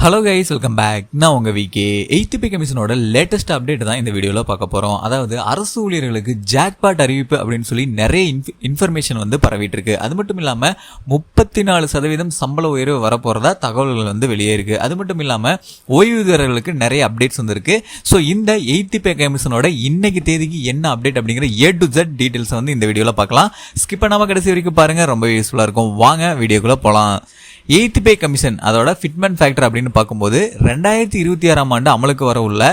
Hello guys, welcome back. நான் உங்கள் VK. 8th pay கமிஷனோட லேட்டஸ்ட் அப்டேட் தான் இந்த வீடியோவில் பார்க்க போகிறோம். அதாவது அரசு ஊழியர்களுக்கு ஜாக்பாட் அறிவிப்பு அப்படின்னு சொல்லி நிறைய இன்ஃபர்மேஷன் வந்து பரவிட்டு இருக்கு. அது மட்டும் இல்லாமல் 34% சம்பள உயர்வு வரப்போகிறதா தகவல்கள் வந்து வெளியே இருக்குது. அது மட்டும் இல்லாமல் ஓய்வூதியர்களுக்கு நிறைய அப்டேட்ஸ் வந்துருக்கு. ஸோ இந்த 8th பே கமிஷனோட இன்னைக்கு தேதிக்கு என்ன அப்டேட் அப்படிங்கிற A to Z டீட்டெயில்ஸை வந்து இந்த வீடியோவில் பார்க்கலாம். ஸ்கிப் பண்ணாமல் கடைசி வரைக்கும் பாருங்கள், ரொம்ப யூஸ்ஃபுல்லாக இருக்கும். வாங்க வீடியோக்குள்ளே போகலாம். 8th பே கமிஷன் அதோட ஃபிட்மென்ட் ஃபேக்டர் அப்படின்னு பார்க்கும்போது 2026ஆம் ஆண்டு அமலுக்கு வர உள்ள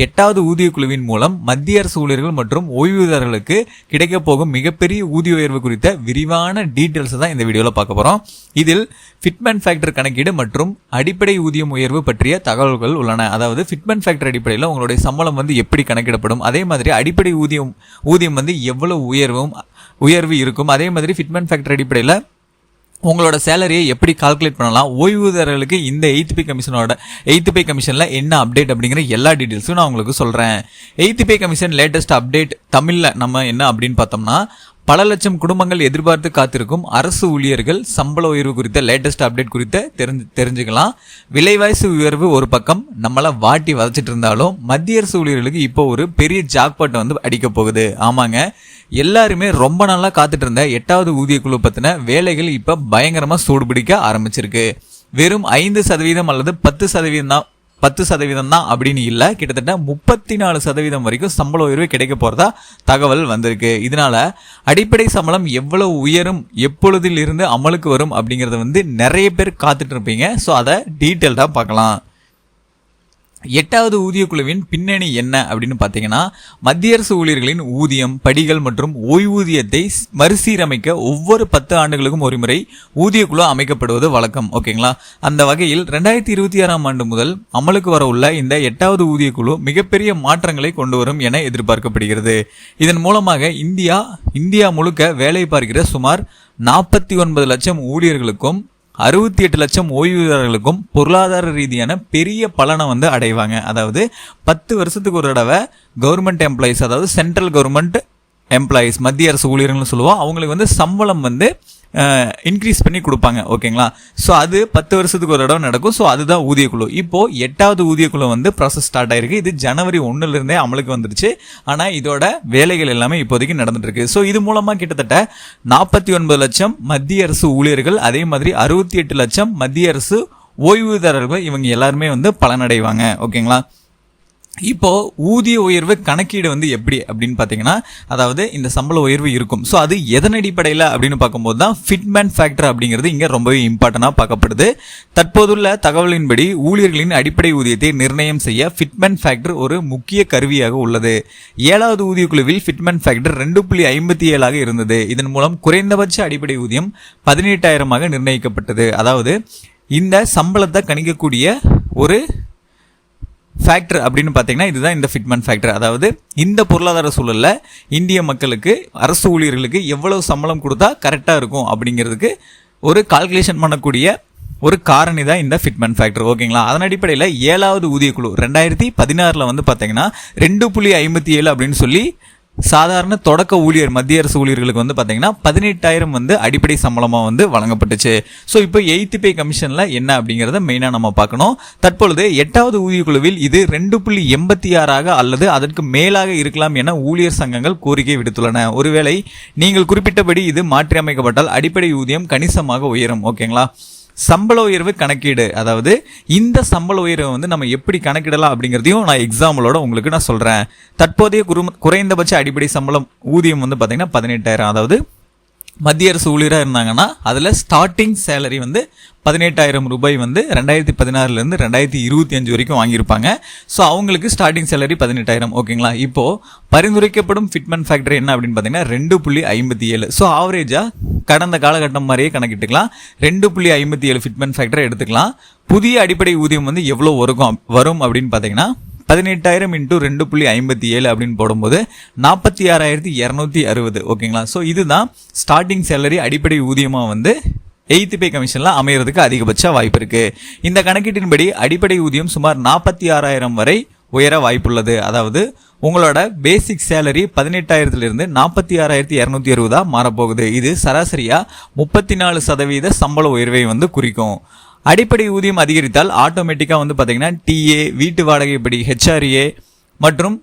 8வது ஊதிய குழுவின் மூலம் மத்திய அரசு ஊழியர்கள் மற்றும் ஓய்வூதியர்களுக்கு கிடைக்க போகும் மிகப்பெரிய ஊதிய உயர்வு குறித்த விரிவான டீட்டெயில்ஸ் தான் இந்த வீடியோவில் பார்க்க போகிறோம். இதில் ஃபிட்மென்ட் ஃபேக்டர் கணக்கீடு மற்றும் அடிப்படை ஊதியம் உயர்வு பற்றிய தகவல்கள் உள்ளன. அதாவது ஃபிட்மென்ட் ஃபேக்டர் அடிப்படையில் உங்களுடைய சம்பளம் வந்து எப்படி கணக்கிடப்படும், அதே மாதிரி அடிப்படை ஊதியம் வந்து எவ்வளவு உயர்வு இருக்கும், அதே மாதிரி ஃபிட்மென்ட் ஃபேக்டர் அடிப்படையில் உங்களோட சேலரியை எப்படி கால்குலேட் பண்ணலாம், ஓய்வூதியர்களுக்கு இந்த 8th பே கமிஷனில் என்ன அப்டேட் அப்படிங்கிற எல்லா டீட்டெயில்ஸும் நான் உங்களுக்கு சொல்கிறேன். 8th pay commission latest update தமிழில் நம்ம என்ன அப்படின்னு பார்த்தோம்னா, பல லட்சம் குடும்பங்கள் எதிர்பார்த்து காத்திருக்கும் அரசு ஊழியர்கள் சம்பள உயர்வு குறித்த லேட்டஸ்ட் அப்டேட் குறித்த தெரிஞ்சுக்கலாம். விலைவாசி உயர்வு ஒரு பக்கம் நம்மளை வாட்டி வதச்சிட்டு இருந்தாலும் மத்திய அரசு ஊழியர்களுக்கு இப்போ ஒரு பெரிய ஜாக்பாட் வந்து அடிக்க போகுது. ஆமாங்க, எல்லாருமே ரொம்ப நாளா காத்துட்டு இருந்த 8வது ஊதிய குழு பத்தின வேலைகள் இப்ப பயங்கரமா சூடுபிடிக்க ஆரம்பிச்சிருக்கு. வெறும் 5% அல்லது 10% தான் அப்படின்னு இல்லை, கிட்டத்தட்ட 34% வரைக்கும் சம்பள உயர்வு கிடைக்க போறதா தகவல் வந்திருக்கு. இதனால அடிப்படை சம்பளம் எவ்வளவு உயரும், எப்பொழுதில் இருந்து அமலுக்கு வரும் அப்படிங்கறத வந்து நிறைய பேர் காத்துட்டு இருப்பீங்க. ஸோ அதை டீட்டெயில்டா பார்க்கலாம். 8வது ஊதிய குழுவின் பின்னணி என்ன அப்படின்னு பார்த்தீங்கன்னா, மத்திய அரசு ஊழியர்களின் ஊதியம், படிகள் மற்றும் ஓய்வூதியத்தை மறுசீரமைக்க ஒவ்வொரு 10 ஆண்டுகளுக்கும் ஒரு முறை ஊதிய குழு அமைக்கப்படுவது வழக்கம். ஓகேங்களா? அந்த வகையில் 2026ஆம் ஆண்டு முதல் அமலுக்கு வர உள்ள இந்த 8வது ஊதிய குழு மிகப்பெரிய மாற்றங்களை கொண்டு வரும் என எதிர்பார்க்கப்படுகிறது. இதன் மூலமாக இந்தியா முழுக்க வேலை பார்க்கிற சுமார் 49 லட்சம் ஊழியர்களுக்கும் 68 லட்சம் ஓய்வூதியர்களுக்கும் பொருளாதார ரீதியான பெரிய பலனை வந்து அடைவாங்க. அதாவது 10 வருஷத்துக்கு ஒரு தடவை கவர்மெண்ட் எம்ப்ளாயிஸ், அதாவது சென்ட்ரல் கவர்மெண்ட் எம்ப்ளாயிஸ், மத்திய அரசு ஊழியர்கள்னு சொல்லுவோம், அவங்களுக்கு வந்து சம்பளம் வந்து இன்க்ரீஸ் பண்ணி கொடுப்பாங்க. ஓகேங்களா? ஸோ அது 10 வருஷத்துக்கு ஒரு தடவை நடக்கும். ஸோ அதுதான் ஊதிய குழு. இப்போ 8வது ஊதிய குழு வந்து ப்ராசஸ் ஸ்டார்ட் ஆயிருக்கு. இது ஜனவரி 1 அமலுக்கு வந்துருச்சு. ஆனால் இதோட வேலைகள் எல்லாமே இப்போதைக்கு நடந்துட்டு இருக்கு. ஸோ இது மூலமா கிட்டத்தட்ட 49 லட்சம் மத்திய அரசு ஊழியர்கள், அதே மாதிரி 68 லட்சம் மத்திய அரசு ஓய்வூதியர்கள், இவங்க எல்லாருமே வந்து பலனடைவாங்க. ஓகேங்களா? இப்போ ஊதிய உயர்வு கணக்கீடு வந்து எப்படி அப்படின்னு பார்த்தீங்கன்னா, அதாவது இந்த சம்பள உயர்வு இருக்கும். ஸோ அது எதன் அடிப்படையில் அப்படின்னு பார்க்கும்போது தான் ஃபிட்மென்ட் ஃபேக்டர் அப்படிங்கிறது இங்கே ரொம்பவே இம்பார்ட்டண்டாக பார்க்கப்படுது. தற்போதுள்ள தகவலின்படி ஊழியர்களின் அடிப்படை ஊதியத்தை நிர்ணயம் செய்ய ஃபிட்மென்ட் ஃபேக்டர் ஒரு முக்கிய கருவியாக உள்ளது. 7வது ஊதிய குழுவில் ஃபிட்மென்ட் ஃபேக்டர் 2.57 இருந்தது. இதன் மூலம் குறைந்தபட்ச அடிப்படை ஊதியம் 18,000 நிர்ணயிக்கப்பட்டது. அதாவது இந்த சம்பளத்தை கணிக்கக்கூடிய ஒரு ஃபேக்டர் அப்படின்னு பார்த்தீங்கன்னா இதுதான் இந்த ஃபிட்மென்ட் ஃபேக்டர். அதாவது இந்த பொருளாதார சூழல்ல இந்திய மக்களுக்கு, அரசு ஊழியர்களுக்கு எவ்வளவு சம்பளம் கொடுத்தா கரெக்டாக இருக்கும் அப்படிங்கிறதுக்கு ஒரு கால்குலேஷன் பண்ணக்கூடிய ஒரு காரணி தான் இந்த ஃபிட்மென்ட் ஃபேக்டர். ஓகேங்களா? அதன் அடிப்படையில் 7வது ஊதிய குழு 2016 வந்து பார்த்தீங்கன்னா 2.57 அப்படின்னு சொல்லி சாதாரண தொடக்க ஊழியர் மத்திய அரசு ஊழியர்களுக்கு வந்து பார்த்தீங்கன்னா 18,000 வந்து அடிப்படை சம்பளமாக வந்து வழங்கப்பட்டுச்சு. ஸோ இப்போ 8th பே கமிஷனில் என்ன அப்படிங்கிறத மெயினாக நம்ம பார்க்கணும். தற்பொழுது 8வது ஊதிய குழுவில் இது 2.86 அல்லது அதற்கு மேலாக இருக்கலாம் என ஊழியர் சங்கங்கள் கோரிக்கை விடுத்துள்ளன. ஒருவேளை நீங்கள் குறிப்பிட்டபடி இது மாற்றி அமைக்கப்பட்டால் அடிப்படை ஊதியம் கணிசமாக உயரும். ஓகேங்களா? சம்பள உயர்வு கணக்கீடு, அதாவது இந்த சம்பள உயர்வை வந்து நம்ம எப்படி கணக்கிடலாம் அப்படிங்கிறதையும் நான் எக்ஸாம்பிளோட உங்களுக்கு நான் சொல்றேன். தற்போதைய குறைந்தபட்ச அடிப்படை சம்பளம் ஊதியம் வந்து பார்த்தீங்கன்னா 18,000. அதாவது மத்திய அரசு ஊழியராக இருந்தாங்கன்னா அதில் ஸ்டார்டிங் சேலரி வந்து 18,000 ரூபாய் வந்து 2016 2025 வரைக்கும் வாங்கியிருப்பாங்க. ஸோ அவங்களுக்கு ஸ்டார்டிங் சேலரி 18,000. ஓகேங்களா? இப்போ பரிந்துரைக்கப்படும் ஃபிட்மென்ட் ஃபேக்டர் என்ன அப்படின்னு பார்த்தீங்கன்னா 2.57. ஸோ ஆவரேஜாக கடந்த காலகட்டம் மாதிரியே கணக்கிட்டுக்கலாம். 2.57 ஃபிட்மென்ட் ஃபேக்டர் எடுத்துக்கலாம். புதிய அடிப்படை ஊதியம் வந்து எவ்வளோ வரும் அப்படின்னு பார்த்தீங்கன்னா 18,000 × 2.57 அப்படின்னு போடும்போது 46,260. ஓகேங்களா? ஸோ இதுதான் ஸ்டார்டிங் சேலரி அடிப்படை ஊதியமாக வந்து 8th பே கமிஷன்ல அமையறதுக்கு அதிகபட்ச வாய்ப்பு இருக்கு. இந்த கணக்கீட்டின்படி அடிப்படை ஊதியம் சுமார் 46,000 வரை உயர வாய்ப்புள்ளது. அதாவது உங்களோட பேசிக் சேலரி 18,000 46,260 மாறப்போகுது. இது சராசரியா 34% சம்பள உயர்வை வந்து குறிக்கும். அடிப்படை ஊதியம் அதிகரித்தால் ஆட்டோமேட்டிக்காக வந்து பார்த்தீங்கன்னா டிஏ, வீட்டு வாடகைப்படி, ஹெச்ஆர்ஏ மற்றும்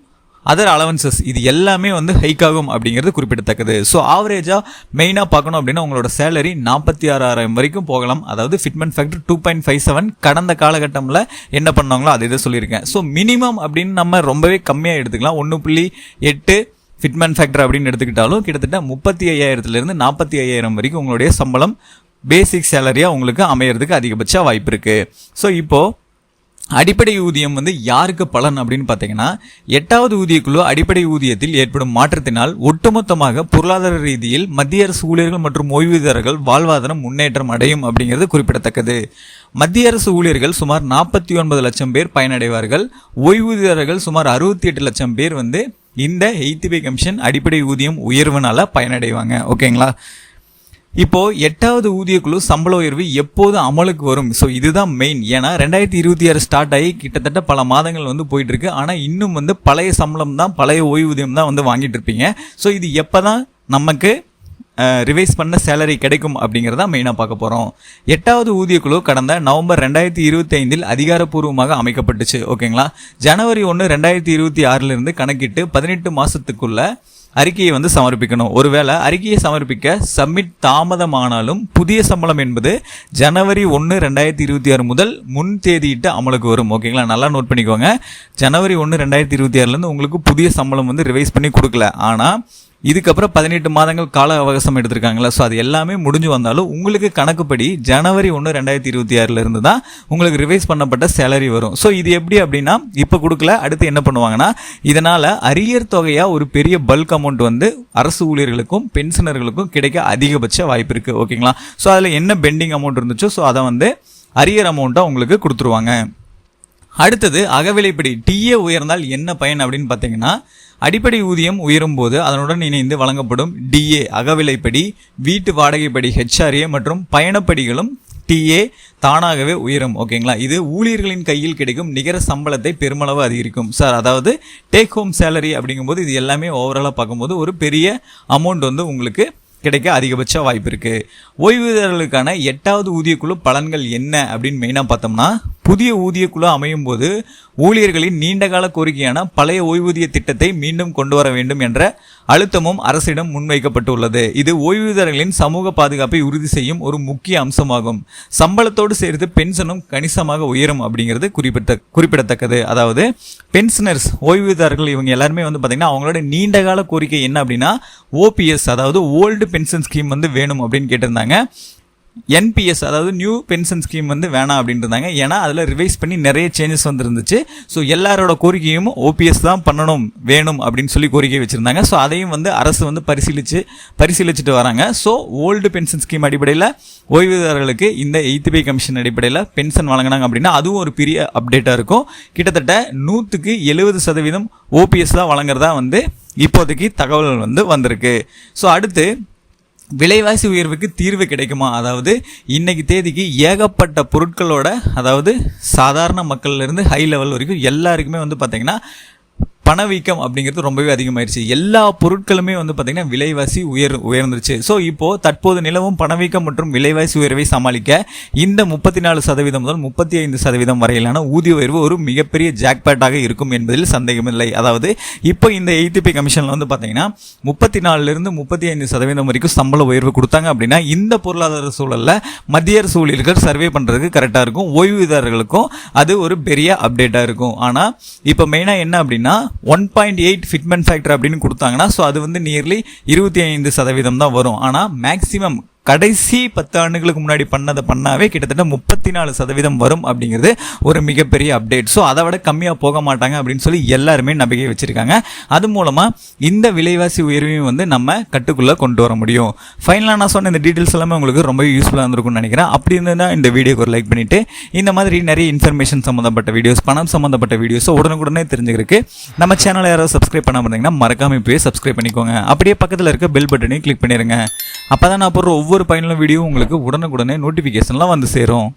அதர் அலவன்சஸ் இது எல்லாமே வந்து ஹைக் ஆகும் அப்படிங்கிறது குறிப்பிடத்தக்கது. ஸோ ஆவரேஜாக மெயினாக பார்க்கணும் அப்படின்னா உங்களோட சேலரி 46,000 வரைக்கும் போகலாம். அதாவது ஃபிட்மெண்ட் ஃபேக்டர் 2.57 கடந்த காலகட்டத்தில் என்ன பண்ணாங்களோ அதை இதை சொல்லியிருக்கேன். ஸோ மினிமம் அப்படின்னு நம்ம ரொம்பவே கம்மியாக எடுத்துக்கலாம். 1.8 ஃபிட்மெண்ட் ஃபேக்டர் அப்படின்னு எடுத்துக்கிட்டாலும் கிட்டத்தட்ட 35,000 45,000 வரைக்கும் உங்களுடைய சம்பளம் பேசிக் சேலரியாக உங்களுக்கு அமையறதுக்கு அதிகபட்ச வாய்ப்பு இருக்குது. ஸோ இப்போது அடிப்படை ஊதியம் வந்து யாருக்கு பலன் அப்படின்னு பார்த்தீங்கன்னா 8வது ஊதியக்குழு அடிப்படை ஊதியத்தில் ஏற்படும் மாற்றத்தினால் ஒட்டுமொத்தமாக பொருளாதார ரீதியில் மத்திய அரசு ஊழியர்கள் மற்றும் ஓய்வூதியர்கள் வாழ்வாதாரம் முன்னேற்றம் அடையும் அப்படிங்கிறது குறிப்பிடத்தக்கது. மத்திய அரசு ஊழியர்கள் சுமார் 49 லட்சம் பேர் பயனடைவார்கள். ஓய்வூதியர்கள் சுமார் 68 லட்சம் பேர் வந்து இந்த 8th பே கமிஷன் அடிப்படை ஊதியம் உயர்வுனால பயனடைவாங்க. ஓகேங்களா? இப்போ 8வது ஊதியக்குழு சம்பள உயர்வு எப்போது அமலுக்கு வரும்? ஸோ இதுதான் மெயின். ஏன்னா 2026 ஸ்டார்ட் ஆகி கிட்டத்தட்ட பல மாதங்கள் வந்து போயிட்டு இருக்கு. ஆனால் இன்னும் வந்து பழைய சம்பளம் தான், பழைய ஓய்வூதியம் தான் வந்து வாங்கிட்டு இருப்பீங்க. ஸோ இது எப்போ தான் நமக்கு ரிவைஸ் பண்ண சேலரி கிடைக்கும் அப்படிங்கிறத மெயினாக பார்க்க போகிறோம். 8வது ஊதியக்குழு கடந்த நவம்பர் 2025 அதிகாரப்பூர்வமாக அமைக்கப்பட்டுச்சு. ஓகேங்களா? ஜனவரி 1, 2026 கணக்கிட்டு 18 மாதத்துக்குள்ள அறிக்கையை வந்து சமர்ப்பிக்கணும். ஒருவேளை அறிக்கையை சமர்ப்பிக்க சப்மிட் தாமதமானாலும் புதிய சம்பளம் என்பது ஜனவரி 1, 2026 முதல் முன் தேதியிட்டு அமலுக்கு வரும். ஓகேங்களா? நல்லா நோட் பண்ணிக்கோங்க. ஜனவரி 1, 2026 உங்களுக்கு புதிய சம்பளம் வந்து ரிவைஸ் பண்ணி கொடுக்கல. ஆனால் இதுக்கப்புறம் 18 மாதங்கள் கால அவகாசம் எடுத்திருக்காங்களா? ஸோ அது எல்லாமே முடிஞ்சு வந்தாலும் உங்களுக்கு கணக்குப்படி ஜனவரி 1, 2026 தான் உங்களுக்கு ரிவைஸ் பண்ணப்பட்ட சேலரி வரும். ஸோ இது எப்படி அப்படின்னா இப்போ கொடுக்கல, அடுத்து என்ன பண்ணுவாங்கன்னா இதனால் அரியர் தொகையாக ஒரு பெரிய பல்க் அமௌண்ட் வந்து அரசு ஊழியர்களுக்கும் பென்ஷனர்களுக்கும் கிடைக்க அதிகபட்ச வாய்ப்பு இருக்குது. ஓகேங்களா? ஸோ அதில் என்ன பெண்டிங் அமௌண்ட் இருந்துச்சோ ஸோ அதை வந்து அரியர் அமௌண்ட்டாக உங்களுக்கு கொடுத்துருவாங்க. அடுத்தது அகவிலைப்படி டிஏ உயர்ந்தால் என்ன பயன் அப்படின்னு பார்த்தீங்கன்னா அடிப்படை ஊதியம் உயரும் போது அதனுடன் இணைந்து வழங்கப்படும் டிஏ, அகவிலைப்படி, வீட்டு வாடகைப்படி, ஹெச்ஆர்ஏ மற்றும் பயணப்படிகளும் டிஏ தானாகவே உயரும். ஓகேங்களா? இது ஊழியர்களின் கையில் கிடைக்கும் நிகர சம்பளத்தை பெருமளவு அதிகரிக்கும். சார் அதாவது டேக் ஹோம் சேலரி அப்படிங்கும்போது இது எல்லாமே ஓவராலாக பார்க்கும்போது ஒரு பெரிய அமௌண்ட் வந்து உங்களுக்கு கிடைக்க அதிகபட்ச வாய்ப்பு இருக்கு. ஓய்வூதியர்களுக்கான 8வது ஊதியக்குழு பலன்கள் என்ன அப்படின்னு மெயினாக பார்த்தோம்னா புதிய ஊதியக்குழு அமையும் போது ஊழியர்களின் நீண்டகால கோரிக்கையான பழைய ஓய்வூதிய திட்டத்தை மீண்டும் கொண்டு வர வேண்டும் என்ற அழுத்தமும் அரசிடம் முன்வைக்கப்பட்டுள்ளது. இது ஓய்வூதியர்களின் சமூக பாதுகாப்பை உறுதி செய்யும் ஒரு முக்கிய அம்சமாகும். சம்பளத்தோடு சேர்த்து பென்ஷனும் கணிசமாக உயரும் அப்படிங்கிறது குறிப்பிடத்தக்கது. அதாவது பென்ஷனர்ஸ், ஓய்வூதியர்கள் இவங்க எல்லாருமே வந்து பார்த்தீங்கன்னா அவங்களோட நீண்டகால கோரிக்கை என்ன அப்படின்னா ஓபிஎஸ், அதாவது ஓல்டு பென்ஷன் ஸ்கீம் வந்து வேணும் அப்படின்னு கேட்டிருந்தாங்க. என்பிஎஸ் அதாவது நியூ பென்ஷன் ஸ்கீம் வந்து வேணாம் அப்படின்னு இருந்தாங்க. ஏன்னா அதில் ரிவைஸ் பண்ணி நிறைய சேஞ்சஸ் வந்துருந்துச்சு. ஸோ எல்லாரோட கோரிக்கையும் ஓபிஎஸ் தான் பண்ணணும் வேணும் அப்படின்னு சொல்லி கோரிக்கை வச்சுருந்தாங்க. ஸோ அதையும் வந்து அரசு வந்து பரிசீலிச்சுட்டு வராங்க. ஸோ ஓல்டு பென்ஷன் ஸ்கீம் அடிப்படையில் ஓய்வூதியர்களுக்கு இந்த 8th பே கமிஷன் அடிப்படையில் பென்ஷன் வழங்கினாங்க அப்படின்னா அதுவும் ஒரு பெரிய அப்டேட்டாக இருக்கும். கிட்டத்தட்ட 170% ஓபிஎஸ் தான் வழங்குறதா வந்து இப்போதைக்கு தகவல் வந்து வந்திருக்கு. ஸோ அடுத்து விலைவாசி உயர்வுக்கு தீர்வு கிடைக்குமா? அதாவது இன்னைக்கு தேதிக்கு ஏகப்பட்ட பொருட்களோட, அதாவது சாதாரண மக்கள்லேருந்து ஹை லெவல் வரைக்கும் எல்லாருக்குமே வந்து பார்த்தீங்கன்னா பணவீக்கம் அப்படிங்கிறது ரொம்பவே அதிகமாயிருச்சு. எல்லா பொருட்களுமே வந்து பார்த்தீங்கன்னா விலைவாசி உயர்ந்துருச்சு. ஸோ இப்போது தற்போது நிலவும் பணவீக்கம் மற்றும் விலைவாசி உயர்வை சமாளிக்க இந்த 34% முதல் 35% வரையிலான ஊதிய உயர்வு ஒரு மிகப்பெரிய ஜாக்பாட்டாக இருக்கும் என்பதில் சந்தேகமில்லை. அதாவது இப்போ இந்த 8th பே கமிஷனில் வந்து பார்த்தீங்கன்னா 34% 35% வரைக்கும் சம்பள உயர்வு கொடுத்தாங்க அப்படின்னா இந்த பொருளாதார சூழலில் மத்திய அரசு ஊழியர்கள் சர்வே பண்ணுறதுக்கு கரெக்டாக இருக்கும். ஓய்வூதியர்களுக்கும் அது ஒரு பெரிய அப்டேட்டாக இருக்கும். ஆனால் இப்போ மெயினாக என்ன அப்படின்னா 1.8 ஃபிட்மெண்ட் ஃபேக்டர் அப்படின்னு கொடுத்தாங்கன்னா ஸோ அது வந்து நியர்லி 25% தான் வரும். ஆனால் மேக்சிமம் கடைசி 10 ஆண்டுகளுக்கு முன்னாடி பண்ணாவே கிட்டத்தட்ட 34% வரும் அப்படிங்கிறது ஒரு மிகப்பெரிய அப்டேட். ஸோ அதை விட கம்மியாக போக மாட்டாங்க அப்படின்னு சொல்லி எல்லாருமே நம்பிக்கை வச்சிருக்காங்க. அது மூலமாக இந்த விலைவாசி உயர்வையும் வந்து நம்ம கட்டுக்குள்ளே கொண்டு வர முடியும். ஃபைனலாக நான் சொன்ன இந்த டீட்டெயில்ஸ் எல்லாமே உங்களுக்கு ரொம்ப யூஸ்ஃபுல்லாக இருந்திருக்கும்னு நினைக்கிறேன். அப்படி இருந்ததுன்னா இந்த வீடியோக்கு ஒரு லைக் பண்ணிவிட்டு இந்த மாதிரி நிறைய இன்ஃபர்மேஷன் சம்மந்தப்பட்ட வீடியோஸ், பணம் சம்மந்தப்பட்ட வீடியோஸை உடனுக்குடனே தெரிஞ்சுக்கிறதுக்கு நம்ம சேனலை யாராவது சப்ஸ்கிரைப் பண்ணாமல் இருந்தீங்கன்னா மறக்காம இப்போயே சப்ஸ்கிரைப் பண்ணிக்கோங்க. அப்படியே பக்கத்தில் இருக்க பெல் பட்டனையும் கிளிக் பண்ணிடுங்க. அப்போ தான் நான் போடுற ஒவ்வொரு பயனுள்ள வீடியோ உங்களுக்கு உடனுக்குடனே நோட்டிஃபிகேஷன்லாம் வந்து சேரும்.